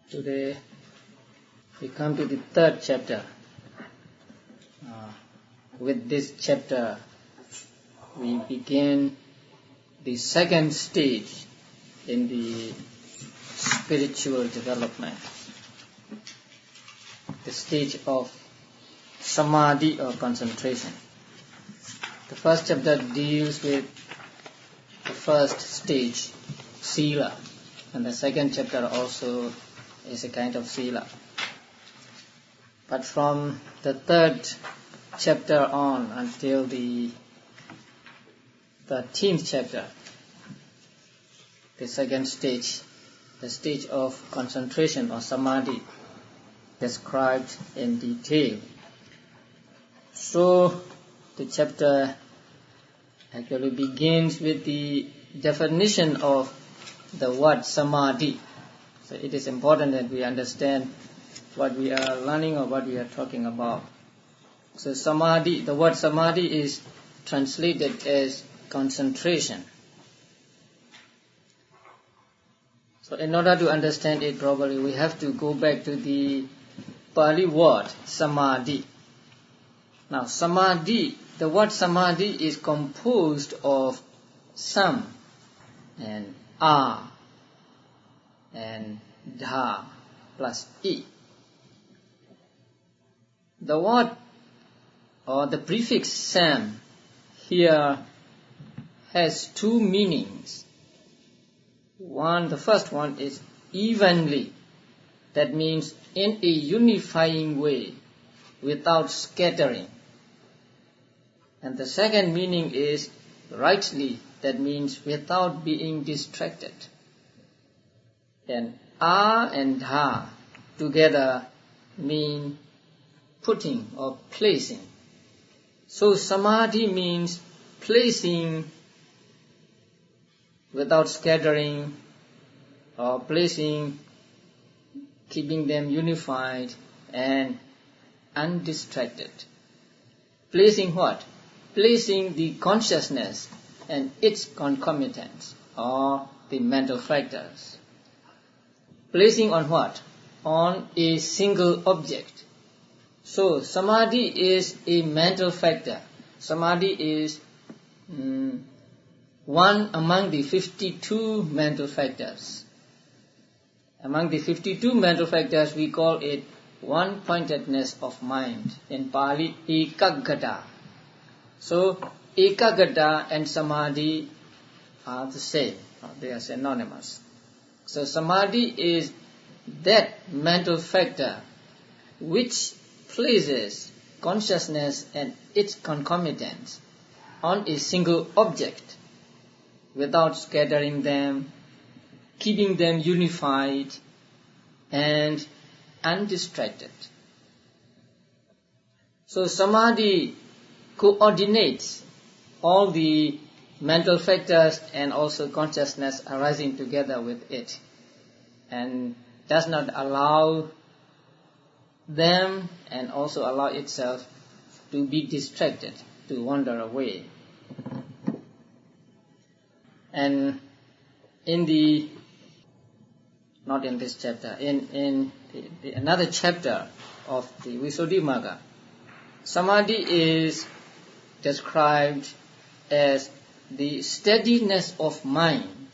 Today we come to the third chapter. With this chapter we begin the second stage in the spiritual development, the stage of samadhi or concentration. The first chapter deals with the first stage, sila, and the second chapter also is a kind of sila. But from the third chapter on until the 13th chapter, the second stage, the stage of concentration or samadhi, described in detail. So the chapter actually begins with the definition of the word samadhi. So it is important that we understand what we are learning or what we are talking about. So samadhi, the word samadhi is translated as concentration. So in order to understand it properly, we have to go back to the Pali word samadhi. Now samadhi, the word samadhi is composed of sam and a and dha plus e. The word or the prefix sam here has two meanings. The first one is evenly. That means in a unifying way, without scattering. And the second meaning is rightly. That means without being distracted. And a and dha together mean putting or placing. So samadhi means placing without scattering, or placing, keeping them unified and undistracted. Placing what? Placing the consciousness and its concomitants, or the mental factors. Placing on what? On a single object. So samadhi is a mental factor. Samadhi is one among the 52 mental factors. Among the 52 mental factors, we call it one-pointedness of mind. In Pali, ekaggata. So ekaggata and samadhi are the same. They are synonymous. So samadhi is that mental factor which places consciousness and its concomitants on a single object without scattering them, keeping them unified and undistracted. So samadhi coordinates all the mental factors and also consciousness arising together with it, and does not allow them and also allow itself to be distracted, to wander away. And not in this chapter, in another chapter of the Visuddhimagga, samadhi is described as the steadiness of mind,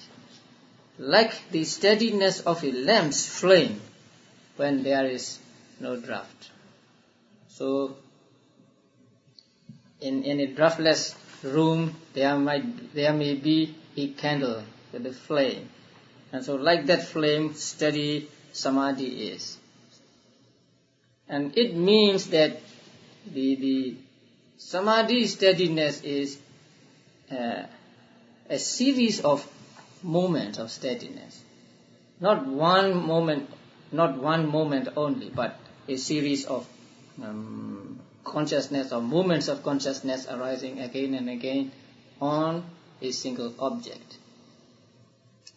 like the steadiness of a lamp's flame when there is no draft. So in a draftless room there may be a candle with a flame, and so like that flame steady samadhi is. And it means that the samadhi steadiness is a series of moments of steadiness, not one moment only, but a series of consciousness or moments of consciousness arising again and again on a single object.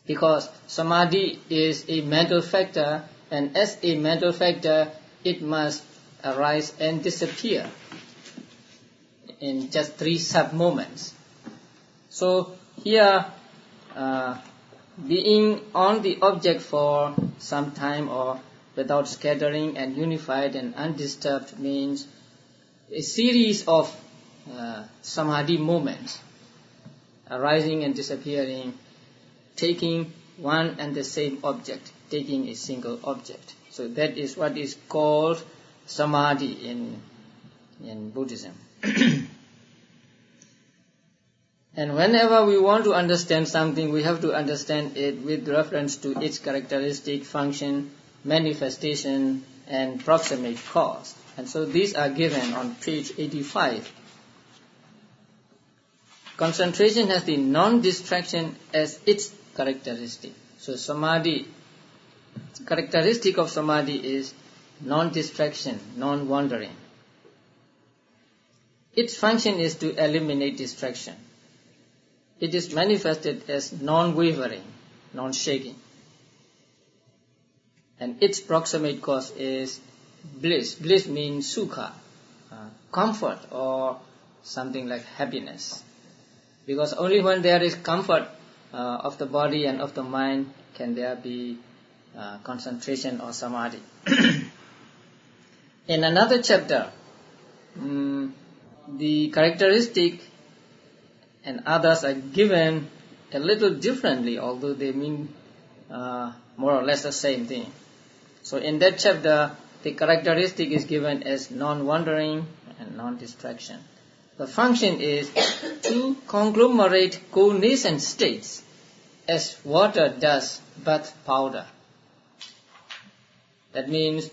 Because samadhi is a mental factor, and as a mental factor it must arise and disappear in just 3 sub-moments. So here being on the object for some time or without scattering and unified and undisturbed means a series of samadhi moments arising and disappearing, taking one and the same object, taking a single object. So that is what is called samadhi in Buddhism. And whenever we want to understand something, we have to understand it with reference to its characteristic, function, manifestation, and proximate cause. And so these are given on page 85. Concentration has the non-distraction as its characteristic. So samadhi, characteristic of samadhi is non-distraction, non-wandering. Its function is to eliminate distraction. It is manifested as non-wavering, non-shaking. And its proximate cause is bliss. Bliss means sukha, comfort or something like happiness. Because only when there is comfort of the body and of the mind can there be concentration or samadhi. In another chapter, the characteristic and others are given a little differently, although they mean more or less the same thing. So in that chapter, the characteristic is given as non-wandering and non-distraction. The function is to conglomerate co-nascent states as water does bath powder. That means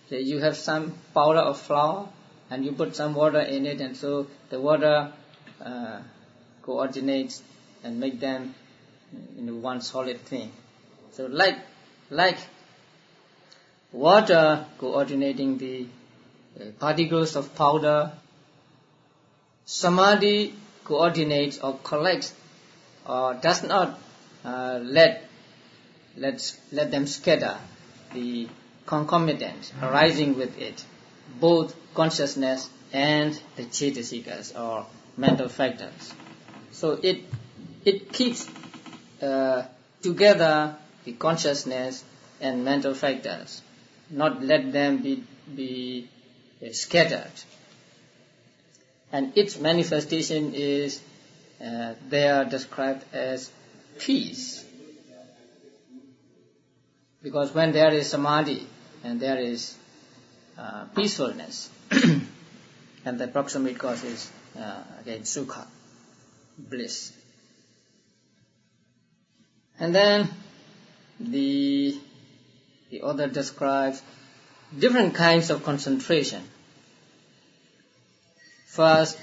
that you have some powder of flour and you put some water in it, and so the water coordinates and make them into one solid thing. So like water coordinating the particles of powder, samadhi coordinates or collects or does not let them scatter the concomitant arising with it, both consciousness and the cetasikas or mental factors. So it keeps together the consciousness and mental factors, not let them be scattered. And its manifestation is they are described as peace. Because when there is samadhi and there is peacefulness, and the proximate cause is again sukha, bliss. And then the author describes different kinds of concentration. First,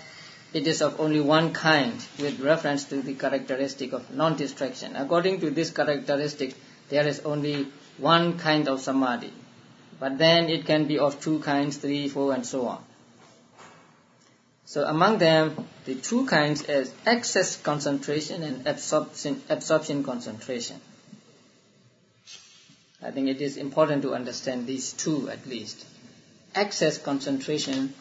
it is of only one kind with reference to the characteristic of non-distraction. According to this characteristic, there is only one kind of samadhi. But then it can be of two kinds, 3, 4, and so on. So among them, the two kinds is excess concentration and absorption concentration. I think it is important to understand these two at least. Excess concentration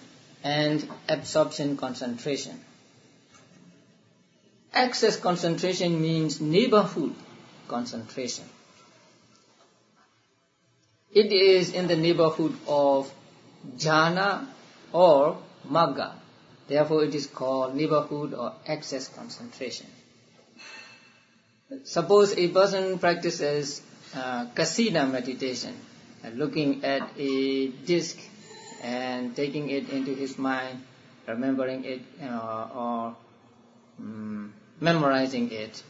and absorption concentration. Excess concentration means neighborhood concentration. It is in the neighborhood of jhana or magga. Therefore it is called neighborhood or excess concentration. Suppose a person practices kasina meditation, looking at a disc and taking it into his mind, remembering it or memorizing it.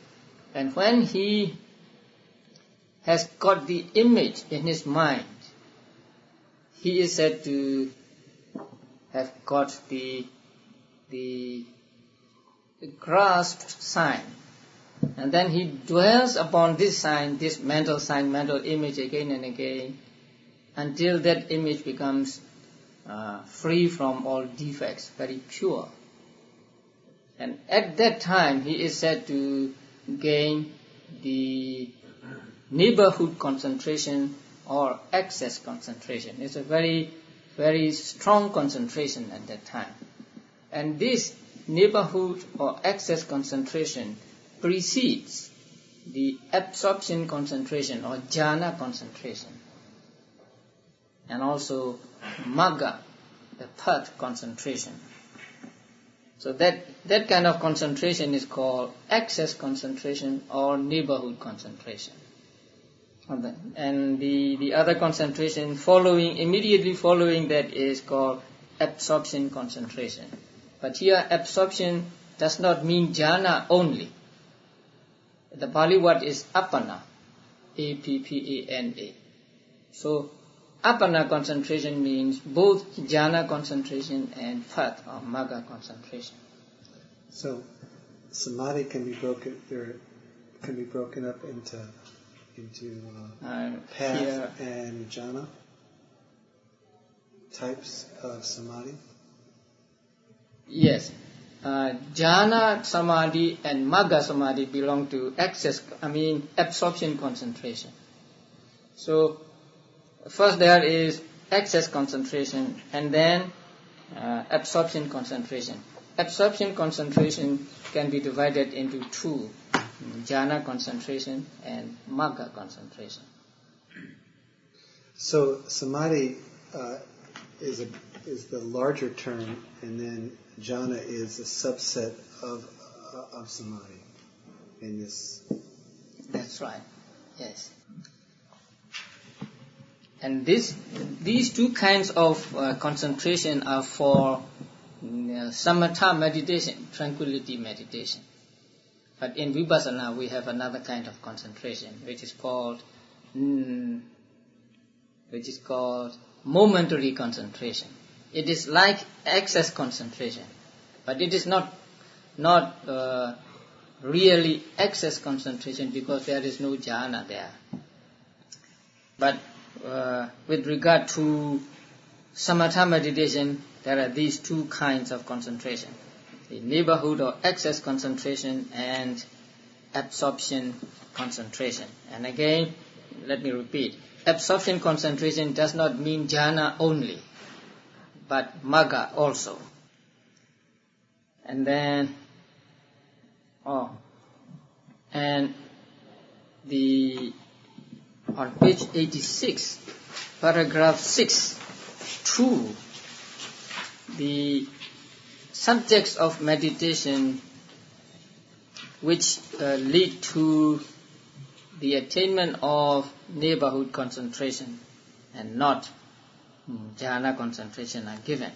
And when he has got the image in his mind, he is said to have got the grasped sign. And then he dwells upon this sign, this mental sign, mental image again and again, until that image becomes free from all defects, very pure. And at that time, he is said to gain the neighborhood concentration or excess concentration. It's a very, very strong concentration at that time. And this neighborhood or excess concentration precedes the absorption concentration or jhana concentration, and also magga, the path concentration. So that kind of concentration is called excess concentration or neighborhood concentration. And the other concentration immediately following that is called absorption concentration. But here absorption does not mean jhana only. The Pali word is appana, A-P-P-A-N-A. So appana concentration means both jhana concentration and path or magga concentration. So samadhi can be broken up into path and jhana types of samadhi. Yes, jhana samadhi and magga samadhi belong to absorption concentration. So first there is excess concentration and then absorption concentration. Absorption concentration can be divided into two, jhana concentration and magga concentration. So samadhi is the larger term, and then jhana is a subset of samadhi in this. That's right. Yes. And these two kinds of concentration are for samatha meditation, tranquility meditation. But in vipassana we have another kind of concentration, which is called momentary concentration. It is like excess concentration, but it is not really excess concentration because there is no jhana there. But with regard to samatha meditation, there are these two kinds of concentration: the neighborhood or excess concentration and absorption concentration. And again, let me repeat, absorption concentration does not mean jhana only, but magga also. And then, on page 86, paragraph 6, 2, the subjects of meditation which lead to the attainment of neighborhood concentration and not jhana concentration are given.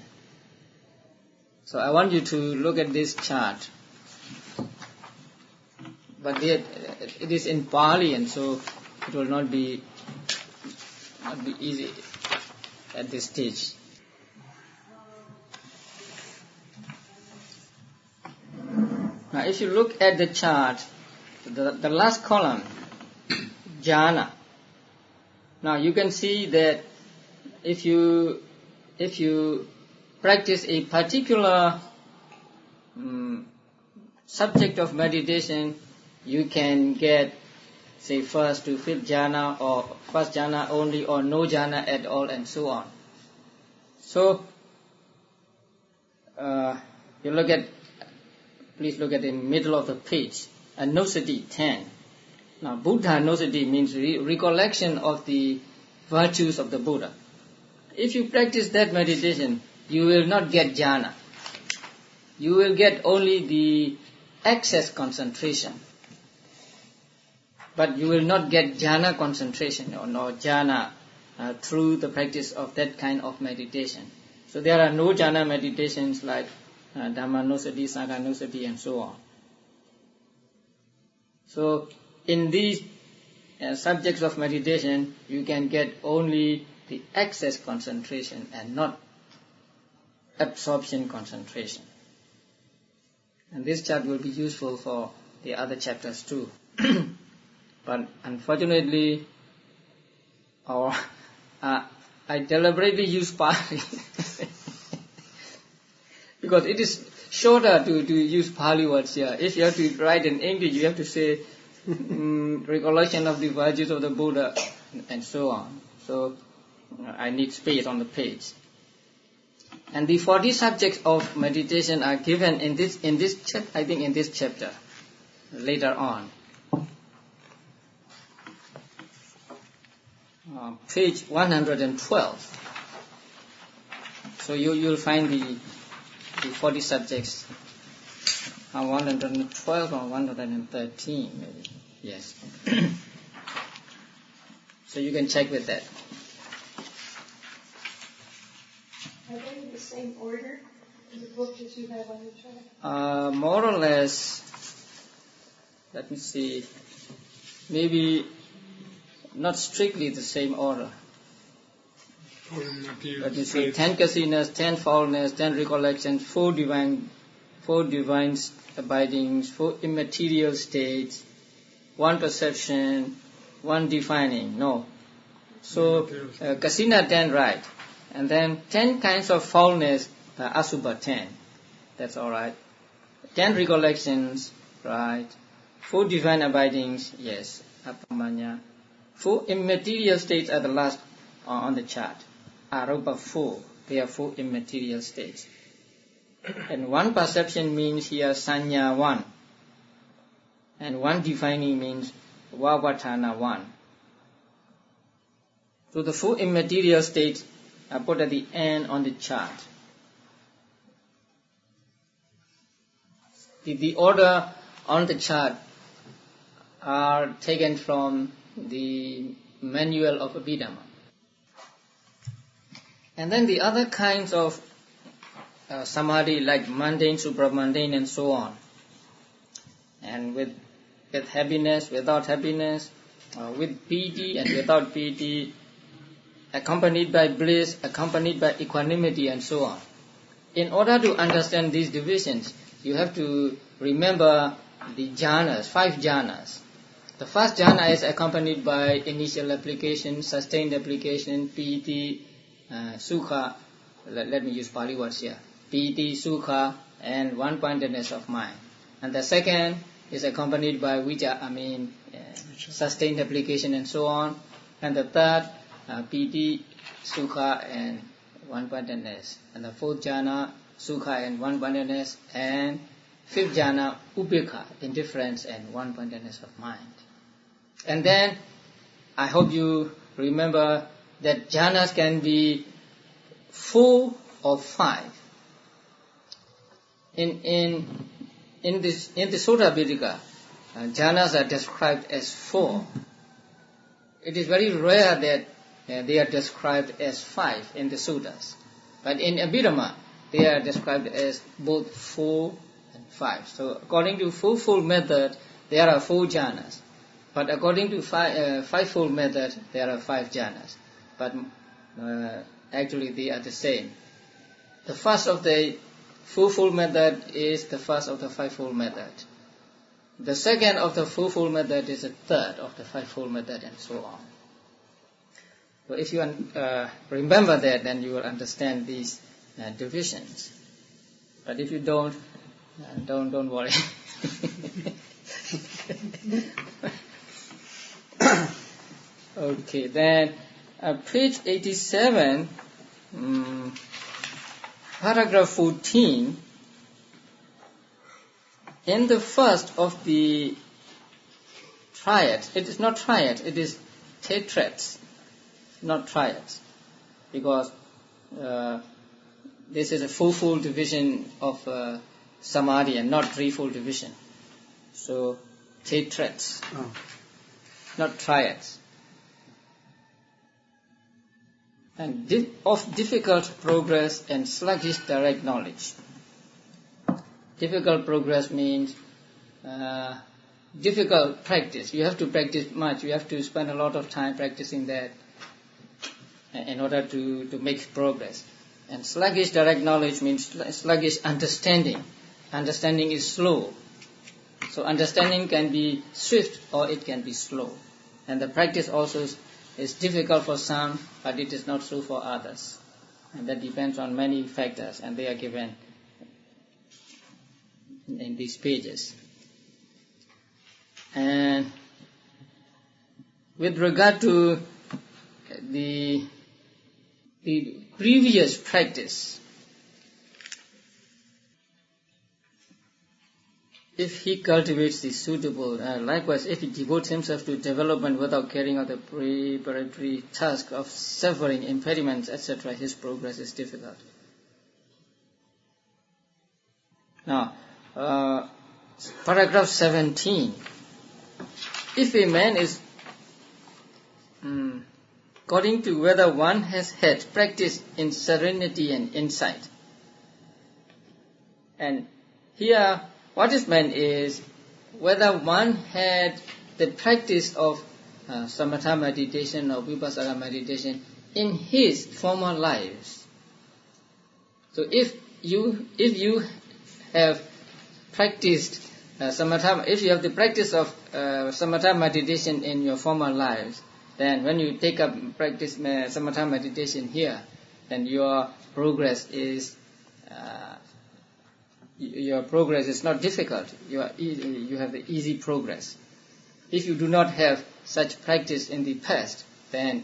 So I want you to look at this chart. But it is in Pali, and so it will not be easy at this stage. Now if you look at the chart, the last column, jhana. Now you can see that if you practice a particular subject of meditation, you can get, say, first to fifth jhana, or first jhana only, or no jhana at all, and so on. So please look at the middle of the page, Anusati 10. Now, Buddha Anusati means recollection of the virtues of the Buddha. If you practice that meditation, you will not get jhana. You will get only the excess concentration. But you will not get jhana concentration or jhana through the practice of that kind of meditation. So there are no jhana meditations like Dhammanusati, Sanghanusati, and so on. So in these subjects of meditation, you can get only the excess concentration and not absorption concentration. And this chart will be useful for the other chapters too. But unfortunately, I deliberately use Pali because it is shorter to use Pali words here. If you have to write in English, you have to say recollection of the virtues of the Buddha and so on. So I need space on the page. And the 40 subjects of meditation are given in this chapter later on. page 112. So you'll find the 40 subjects on 112 or 113 maybe. Yes. So you can check with that. Are they in the same order in the book that you have on your chart? More or less, let me see, maybe not strictly the same order. Let me see, 10 casinas, 10 foulness, 10 recollections, 4 divine abidings, 4 immaterial states, 1 perception, 1 defining. No. So, casina 10, right. And then 10 kinds of foulness, asubha 10. That's alright. 10 recollections, right. 4 divine abidings, yes, apamanya. 4 immaterial states are the last on the chart. Arupa 4, they are 4 immaterial states. And 1 perception means here sanya 1. And 1 defining means vavatana 1. So the 4 immaterial states are put at the end on the chart. The order on the chart are taken from the manual of Abhidhamma. And then the other kinds of samadhi like mundane, supramundane and so on. And with happiness, without happiness, with piti and without piti, accompanied by bliss, accompanied by equanimity and so on. In order to understand these divisions, you have to remember the jhanas, 5 jhanas. The first jhana is accompanied by initial application, sustained application, piti, sukha. Let me use Pali words here. Piti, sukha, and one-pointedness of mind. And the second is accompanied by sustained application and so on. And the third, piti, sukha, and one-pointedness. And the fourth jhana, sukha and one-pointedness. And fifth jhana, upekkha, indifference and one-pointedness of mind. And then, I hope you remember that jhanas can be 4 or 5. In the Sutta Pitaka, jhanas are described as 4. It is very rare that they are described as 5 in the suttas. But in Abhidhamma, they are described as both 4 and 5. So according to fourfold method, there are 4 jhanas. But according to fivefold method, there are 5 jhanas. But actually they are the same. The first of the fourfold method is the first of the fivefold method. The second of the fourfold method is the third of the fivefold method, and so on. So if you remember that, then you will understand these divisions. But if you don't worry. Okay, then page 87, paragraph 14. In the first of the triads, it is not triad, it is tetrads, not triads, because this is a fourfold division of samadhi and not threefold division. So tetrads, not triads. And of difficult progress and sluggish direct knowledge. Difficult progress means difficult practice. You have to practice much. You have to spend a lot of time practicing that in order to make progress. And sluggish direct knowledge means sluggish understanding. Understanding is slow. So understanding can be swift or it can be slow. And the practice also is difficult for some, but it is not so for others. And that depends on many factors, and they are given in these pages. And with regard to the previous practice, if he cultivates the suitable, likewise, if he devotes himself to development without carrying out the preparatory task of severing impediments, etc., his progress is difficult. Now, paragraph 17. If a man is, according to whether one has had practice in serenity and insight, and here what is meant is whether one had the practice of samatha meditation or vipassana meditation in his former lives. So if you have practiced samatha, if you have the practice of samatha meditation in your former lives, then when you take up practice samatha meditation here, then your progress is not difficult. You have the easy progress. If you do not have such practice in the past, then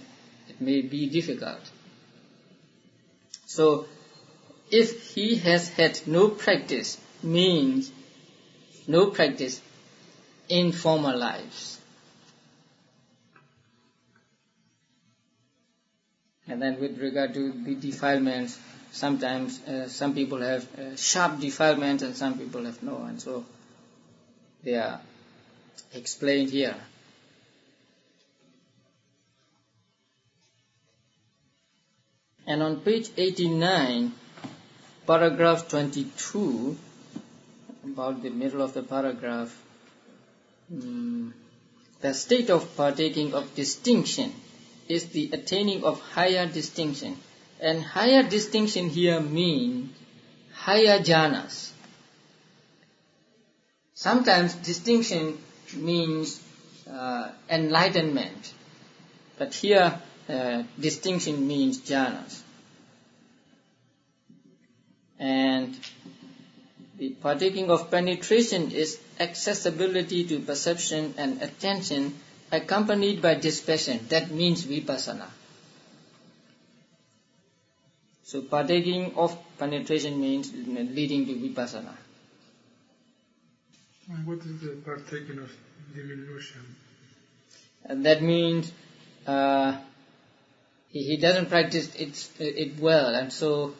it may be difficult. So, if he has had no practice, means no practice in former lives. And then with regard to the defilements, sometimes some people have sharp defilements and some people have no, and so they are explained here. And on page 89, paragraph 22, about the middle of the paragraph, the state of partaking of distinction is the attaining of higher distinction. And higher distinction here means higher jhanas. Sometimes distinction means enlightenment, but here distinction means jhanas. And the partaking of penetration is accessibility to perception and attention accompanied by dispassion. That means vipassana. So partaking of penetration means leading to vipassana. And what is the partaking of diminution? And that means he doesn't practice it well, and so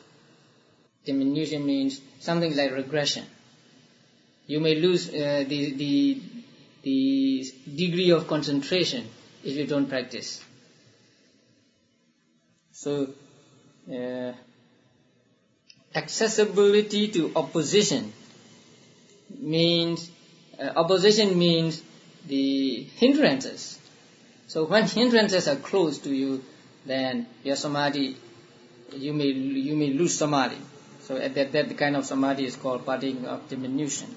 diminution means something like regression. You may lose the degree of concentration if you don't practice. So accessibility to opposition means the hindrances. So when hindrances are close to you, then your samadhi, you may lose samadhi. So that kind of samadhi is called partaking of diminution.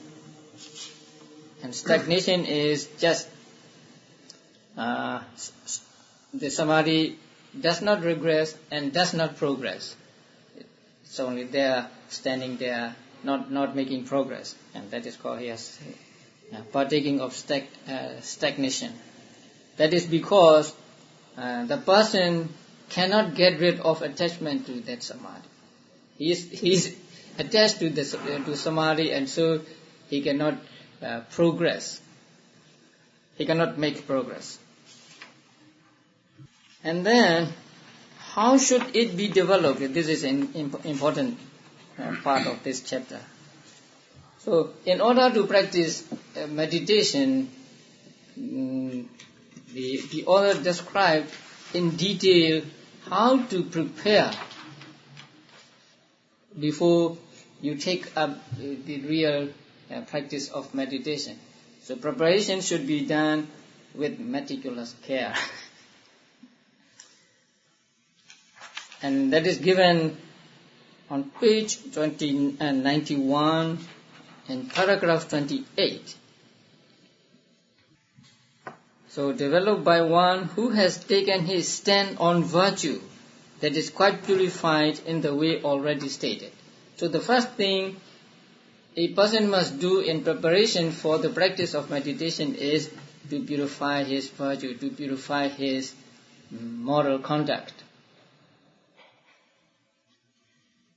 And stagnation is just the samadhi does not regress and does not progress. It's only there, standing there, not making progress, and that is called partaking of stagnation. That is because the person cannot get rid of attachment to that samadhi. He is attached to samadhi, and so he cannot progress. He cannot make progress. And then, how should it be developed? This is an important part of this chapter. So, in order to practice meditation, the author described in detail how to prepare before you take up the real practice of meditation. So preparation should be done with meticulous care. And that is given on page 91 and paragraph 28. So developed by one who has taken his stand on virtue, that is quite purified in the way already stated. So the first thing a person must do in preparation for the practice of meditation is to purify his virtue, to purify his moral conduct.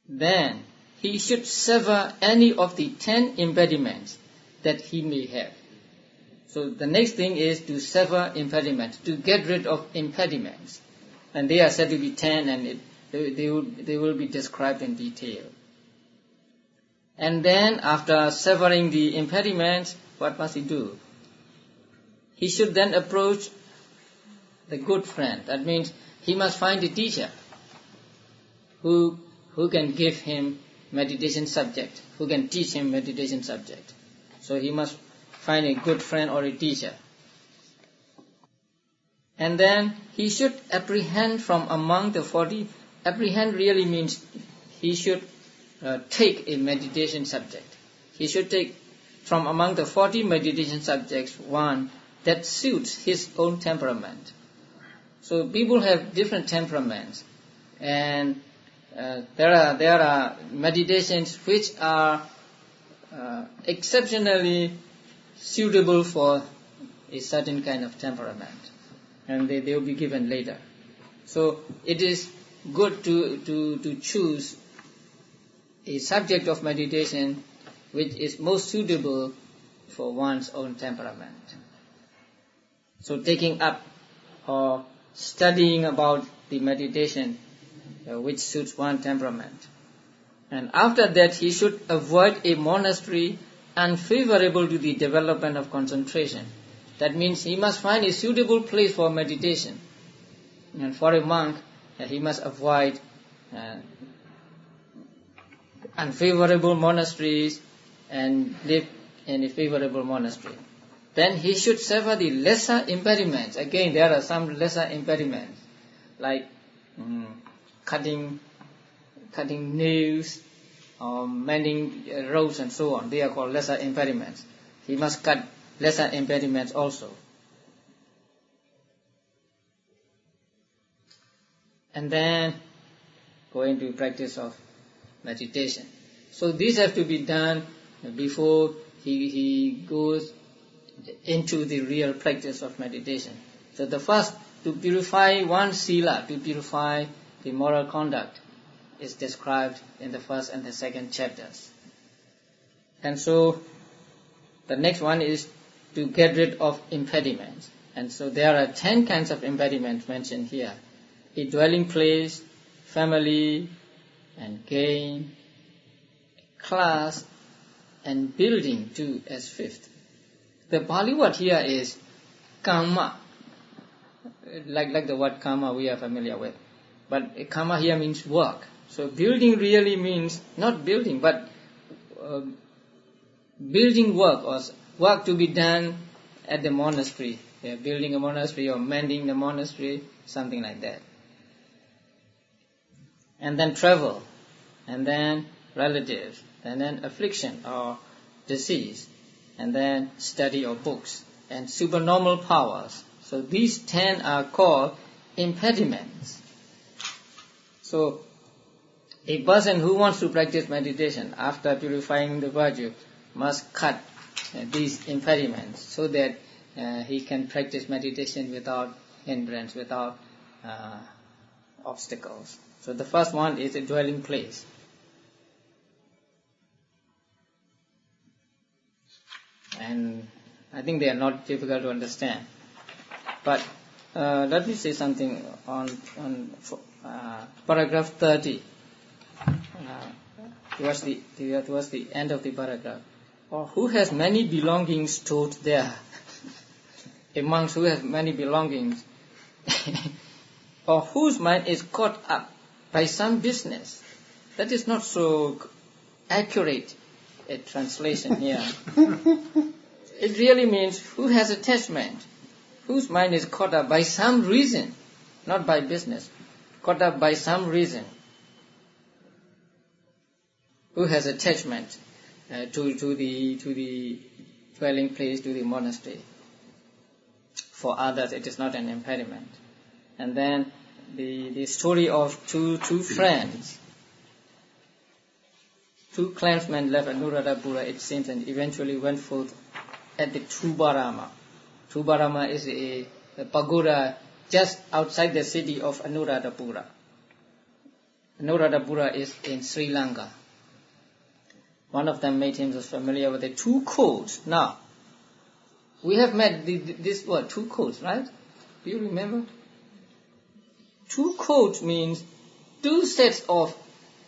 Then he should sever any of the 10 impediments that he may have. So the next thing is to sever impediments, to get rid of impediments. And they are said to be 10, and they will be described in detail. And then after severing the impediments, what must he do? He should then approach the good friend. That means he must find a teacher who can give him meditation subject, who can teach him meditation subject. So he must find a good friend or a teacher. And then he should apprehend from among the 40. Apprehend really means he should take a meditation subject. He should take from among the 40 meditation subjects one that suits his own temperament. So people have different temperaments, and there are meditations which are exceptionally suitable for a certain kind of temperament, and they will be given later. So it is good to choose a subject of meditation which is most suitable for one's own temperament. So taking up or studying about the meditation which suits one temperament. And after that he should avoid a monastery unfavorable to the development of concentration. That means he must find a suitable place for meditation. And for a monk, he must avoid unfavorable monasteries and live in a favorable monastery. Then he should sever the lesser impediments. Again, there are some lesser impediments, like cutting nails, or mending roads and so on. They are called lesser impediments. He must cut lesser impediments also. And then go into practice of meditation. So these have to be done before he goes into the real practice of meditation. So the first, to purify one's sila, to purify the moral conduct, is described in the first and the second chapters. And so the next one is to get rid of impediments. And so there are 10 kinds of impediments mentioned here. A dwelling place, family, and gain, class, and building too as fifth. The Pali word here is karma, like the word karma we are familiar with. But karma here means work. So building really means not building, but building work, or work to be done at the monastery. Yeah, building a monastery or mending the monastery, something like that. And then travel, and then relatives, and then affliction or disease, and then study or books, and supernormal powers. So these 10 are called impediments. So a person who wants to practice meditation after purifying the virtue must cut these impediments so that he can practice meditation without hindrance, without obstacles. So the first one is a dwelling place. And I think they are not difficult to understand. But let me say something on paragraph 30. Towards the end of the paragraph. Or who has many belongings stored there? A monk who has many belongings. Or whose mind is caught up by some business. That is not so accurate a translation here. It really means who has attachment, whose mind is caught up by some reason, not by business, caught up by some reason. Who has attachment to the dwelling place, to the monastery. For others, it is not an impediment. And then the story of two friends. Two clansmen left Anuradhapura, it seems, and eventually went forth at the Tubarama. Tubarama is a pagoda just outside the city of Anuradhapura. Anuradhapura is in Sri Lanka. One of them made him familiar with the two codes. Now, we have met this word, two codes, right? Do you remember? Two codes means two sets of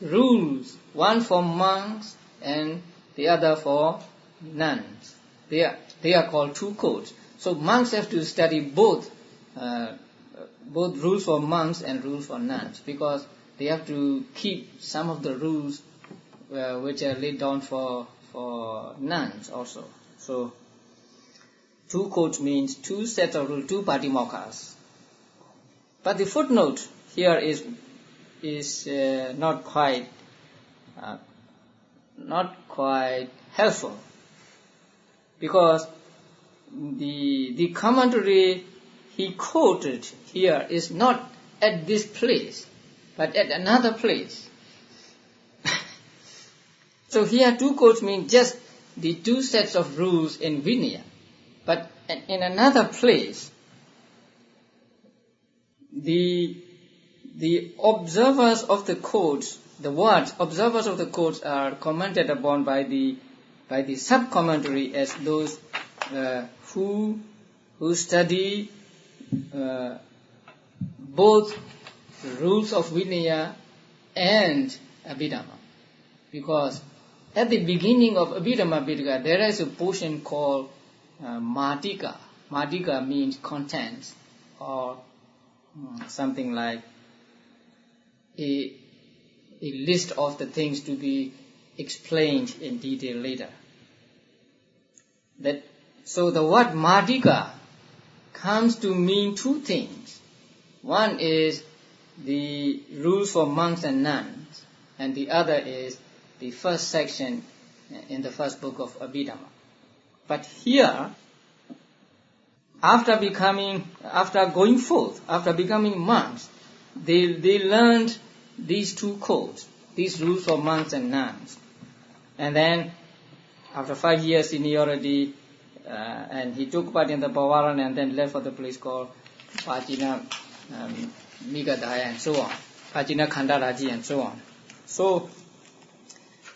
rules, one for monks and the other for nuns. They are called two codes. So monks have to study both rules for monks and rules for nuns, because they have to keep some of the rules which are laid down for nuns also. So two codes means two sets of rules, two patimokkha's. But the footnote here is not quite helpful, because the commentary he quoted here is not at this place, but at another place. So here two codes mean just the two sets of rules in Vinaya, but in another place, the observers of the codes, the words observers of the codes are commented upon by the sub-commentary as those who study both rules of Vinaya and Abhidhamma. Because at the beginning of Abhidhamma Pitaka, there is a portion called Madhika. Madhika means contents, or something like a list of the things to be explained in detail later. So the word Madhika comes to mean two things. One is the rules for monks and nuns, and the other is the first section in the first book of Abhidhamma. But here, after going forth, after becoming monks, they learned these two codes, these rules for monks and nuns. And then, after 5 years seniority, and he took part in the Pavarana and then left for the place called Pachina Migadaya and so on, Pachina Khandaraji and so on. So,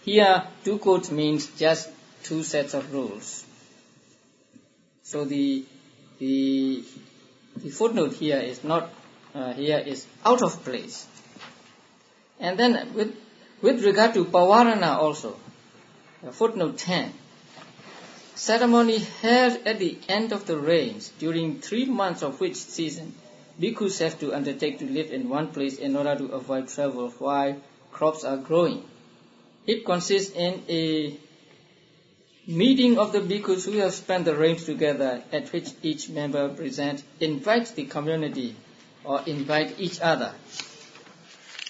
here, two codes means just two sets of rules. So the footnote here is not is out of place. And then with regard to Pavarana also, footnote 10, ceremony held at the end of the rains, during 3 months of which season bhikkhus have to undertake to live in one place in order to avoid travel while crops are growing. It consists in a meeting of the bhikkhus who have spent the rains together, at which each member present invites the community or invite each other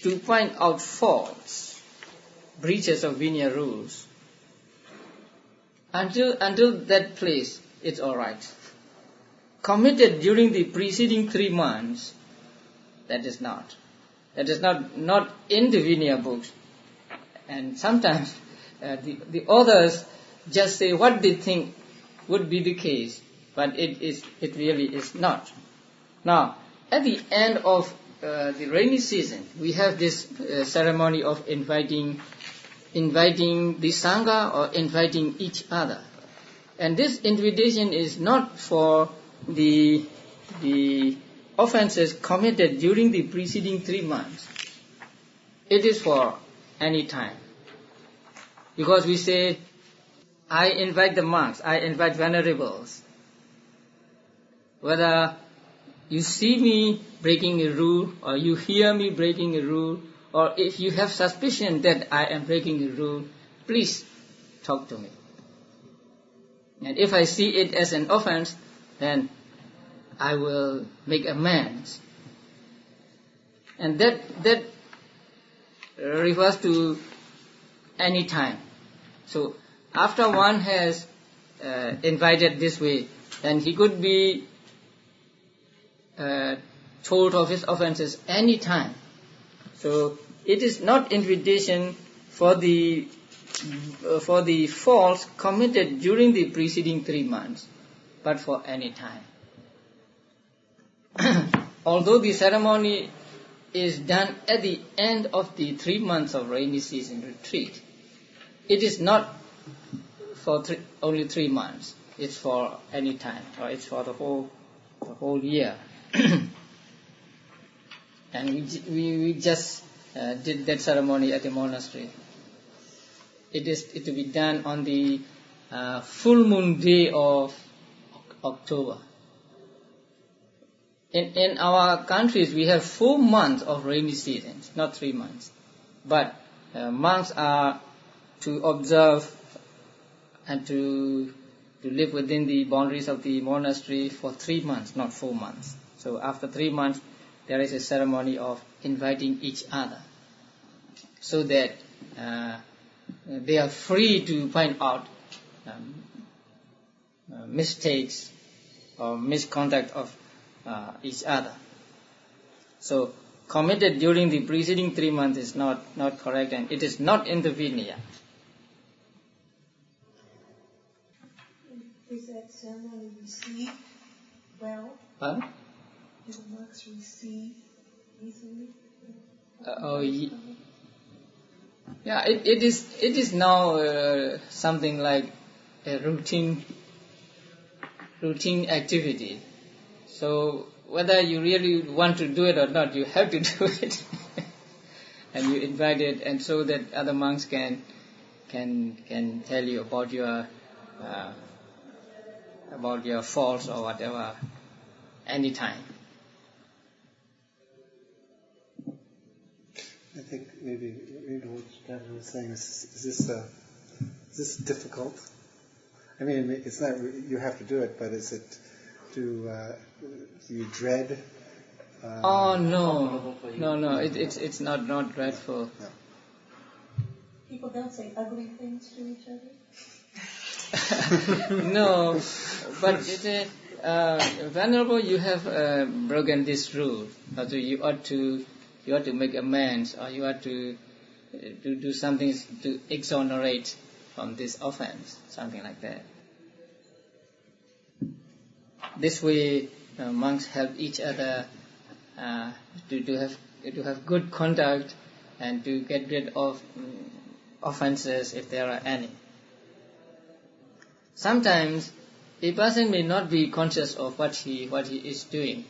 to point out faults, breaches of Vinaya rules. Until that place, it's all right. Committed during the preceding 3 months, that is not in the Vinaya books. And sometimes the authors just say what they think would be the case, but it really is not. Now, at the end of the rainy season, we have this ceremony of inviting the Sangha or inviting each other. And this invitation is not for the offenses committed during the preceding 3 months. It is for any time. Because we say, I invite the monks, I invite venerables. Whether you see me breaking a rule, or you hear me breaking a rule, or if you have suspicion that I am breaking a rule, please talk to me. And if I see it as an offense, then I will make amends. And that refers to any time. So after one has invited this way, then he could be told of his offenses any time. So it is not invitation for the faults committed during the preceding 3 months, but for any time. Although the ceremony is done at the end of the 3 months of rainy season retreat, it is not for only 3 months. It's for any time, or it's for the whole year. And we just did that ceremony at the monastery. It will be done on the full moon day of October. In our countries, we have 4 months of rainy seasons, not 3 months. But monks are to observe and to live within the boundaries of the monastery for 3 months, not 4 months. So after 3 months, there is a ceremony of inviting each other, so that they are free to find out mistakes or misconduct of each other. So committed during the preceding 3 months is not correct, and it is not in the Vinaya. Is that ceremony received well? Huh? Do the monks receive easily? Yeah, it is now something like a routine activity. So whether you really want to do it or not, you have to do it, and you invite it, and so that other monks can tell you about your faults or whatever anytime. I think maybe what Gavin was saying is this difficult? I mean, it's not you have to do it, but is it do you dread? No, it's not dreadful. No. People don't say ugly things to each other. No, but Venerable, you have broken this rule. So you ought to make amends, or you ought to do something to exonerate from this offense, something like that. This way, monks help each other to have good conduct and to get rid of offenses if there are any. Sometimes a person may not be conscious of what he is doing.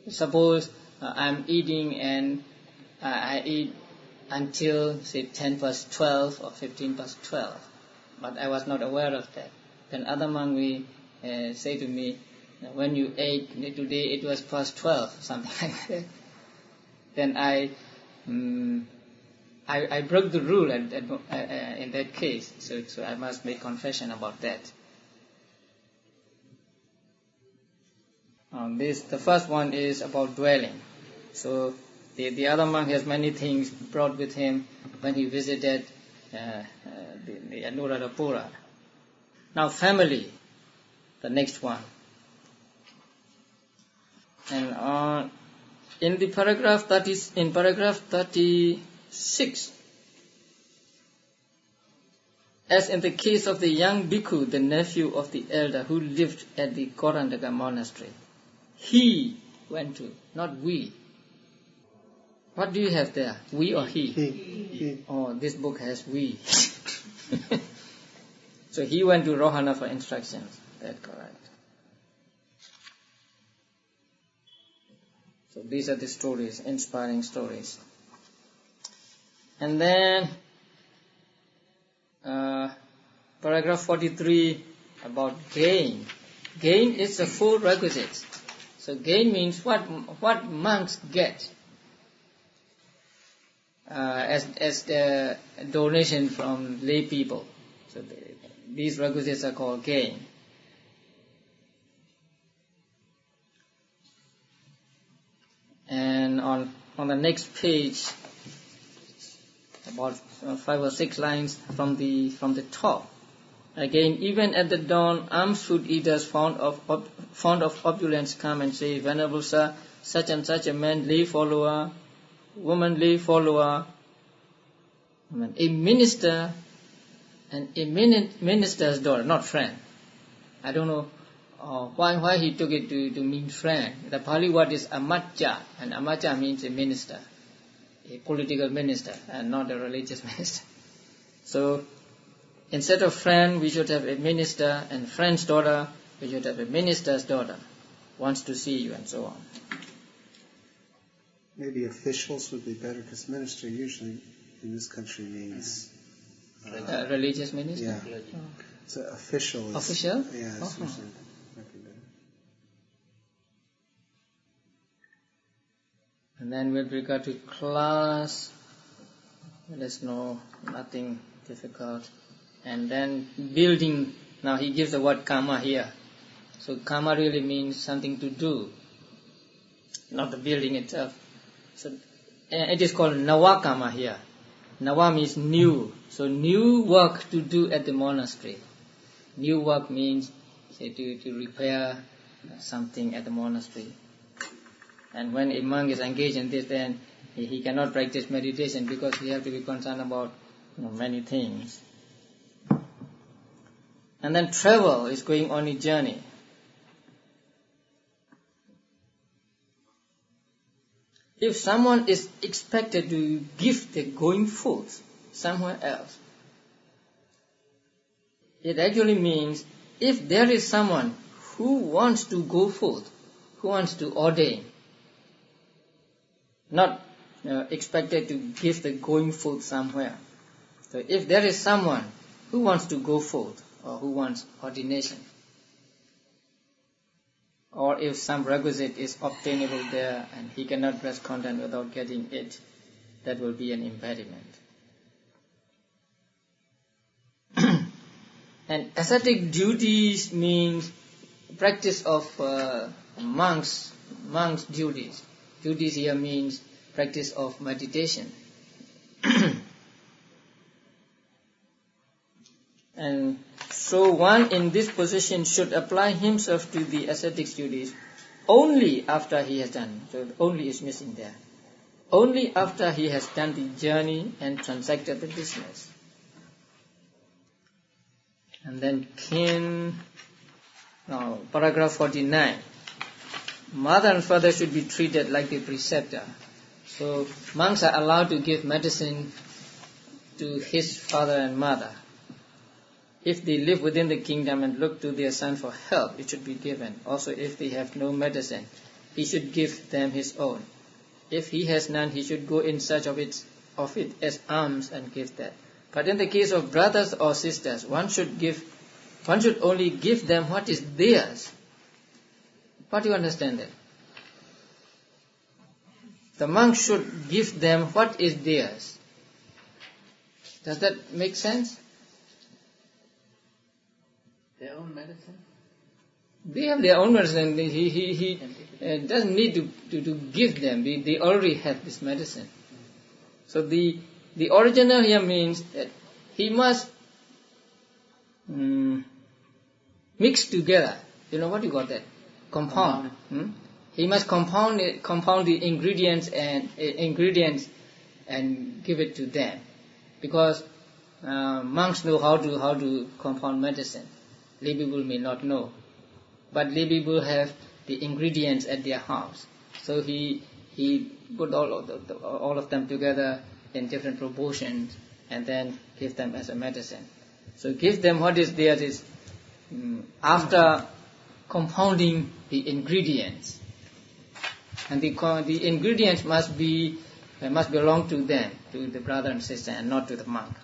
Suppose I'm eating and I eat until say 10 past 12 or 15 past 12, but I was not aware of that. Then other monk will say to me, when you ate today it was past 12, something like that. Then I broke the rule in that case, so I must make confession about that. The first one is about dwelling. So the other monk has many things brought with him when he visited the Anuradhapura. Now family, the next one. And in paragraph 36, as in the case of the young bhikkhu, the nephew of the elder who lived at the Gorandaka monastery, he went to, not we. What do you have there? We or he? He. Oh, this book has we. So he went to Rohana for instructions. That's correct. So these are the stories, inspiring stories. And then paragraph 43 about gain. Gain is the 4 requisites. So gain means what monks get as the donation from lay people. So these requisites are called gain. And on the next page, about 5 or 6 lines from the top. Again, even at the dawn, alms food eaters fond of opulence come and say, Venerable Sir, such and such a man lay follower, woman lay follower, a minister, and a minister's daughter, not friend. I don't know why he took it to mean friend. The Pali word is amacha, and amacha means a minister, a political minister, and not a religious minister. So Instead of friend, we should have a minister, and friend's daughter, we should have a minister's daughter. Wants to see you, and so on. Maybe officials would be better, because minister usually in this country means Religious minister? yeah. Oh. So official is... Official? Yeah, it's Uh-huh. usually might be better. And then with regard to class, there's nothing difficult. And then building, now he gives the word karma here. So karma really means something to do, not the building itself. So it is called nawa karma here. Nawa means new. So new work to do at the monastery. New work means, say, to repair something at the monastery. And when a monk is engaged in this, then he cannot practice meditation because he has to be concerned about many things. And then travel is going on a journey. If someone is expected to give the going food somewhere else, it actually means if there is someone who wants to go forth, who wants to ordain, not expected to give the going forth somewhere. So if there is someone who wants to go forth or who wants ordination, or if some requisite is obtainable there and he cannot rest content without getting it, that will be an impediment. And ascetic duties means practice of monks' duties. Duties here means practice of meditation. And so one in this position should apply himself to the ascetic duties only after he has done. So only is missing there. Only after he has done the journey and transacted the business. And then paragraph 49. Mother and father should be treated like the preceptor. So monks are allowed to give medicine to his father and mother. If they live within the kingdom and look to their son for help, it should be given. Also, if they have no medicine, he should give them his own. If he has none, he should go in search of it as alms and give that. But in the case of brothers or sisters, one should only give them what is theirs. What do you understand that? The monk should give them what is theirs. Does that make sense? Their own medicine? They have their own medicine. He doesn't need to give them. They already have this medicine. So the original here means that he must mix together. You know what you got that? Compound. He must compound the ingredients and give it to them, because monks know how to compound medicine. Lay people may not know, but lay people have the ingredients at their house. So he put all of them together in different proportions and then give them as a medicine. So give them what is there is after compounding the ingredients, and the ingredients must belong to them, to the brother and sister, and not to the monk.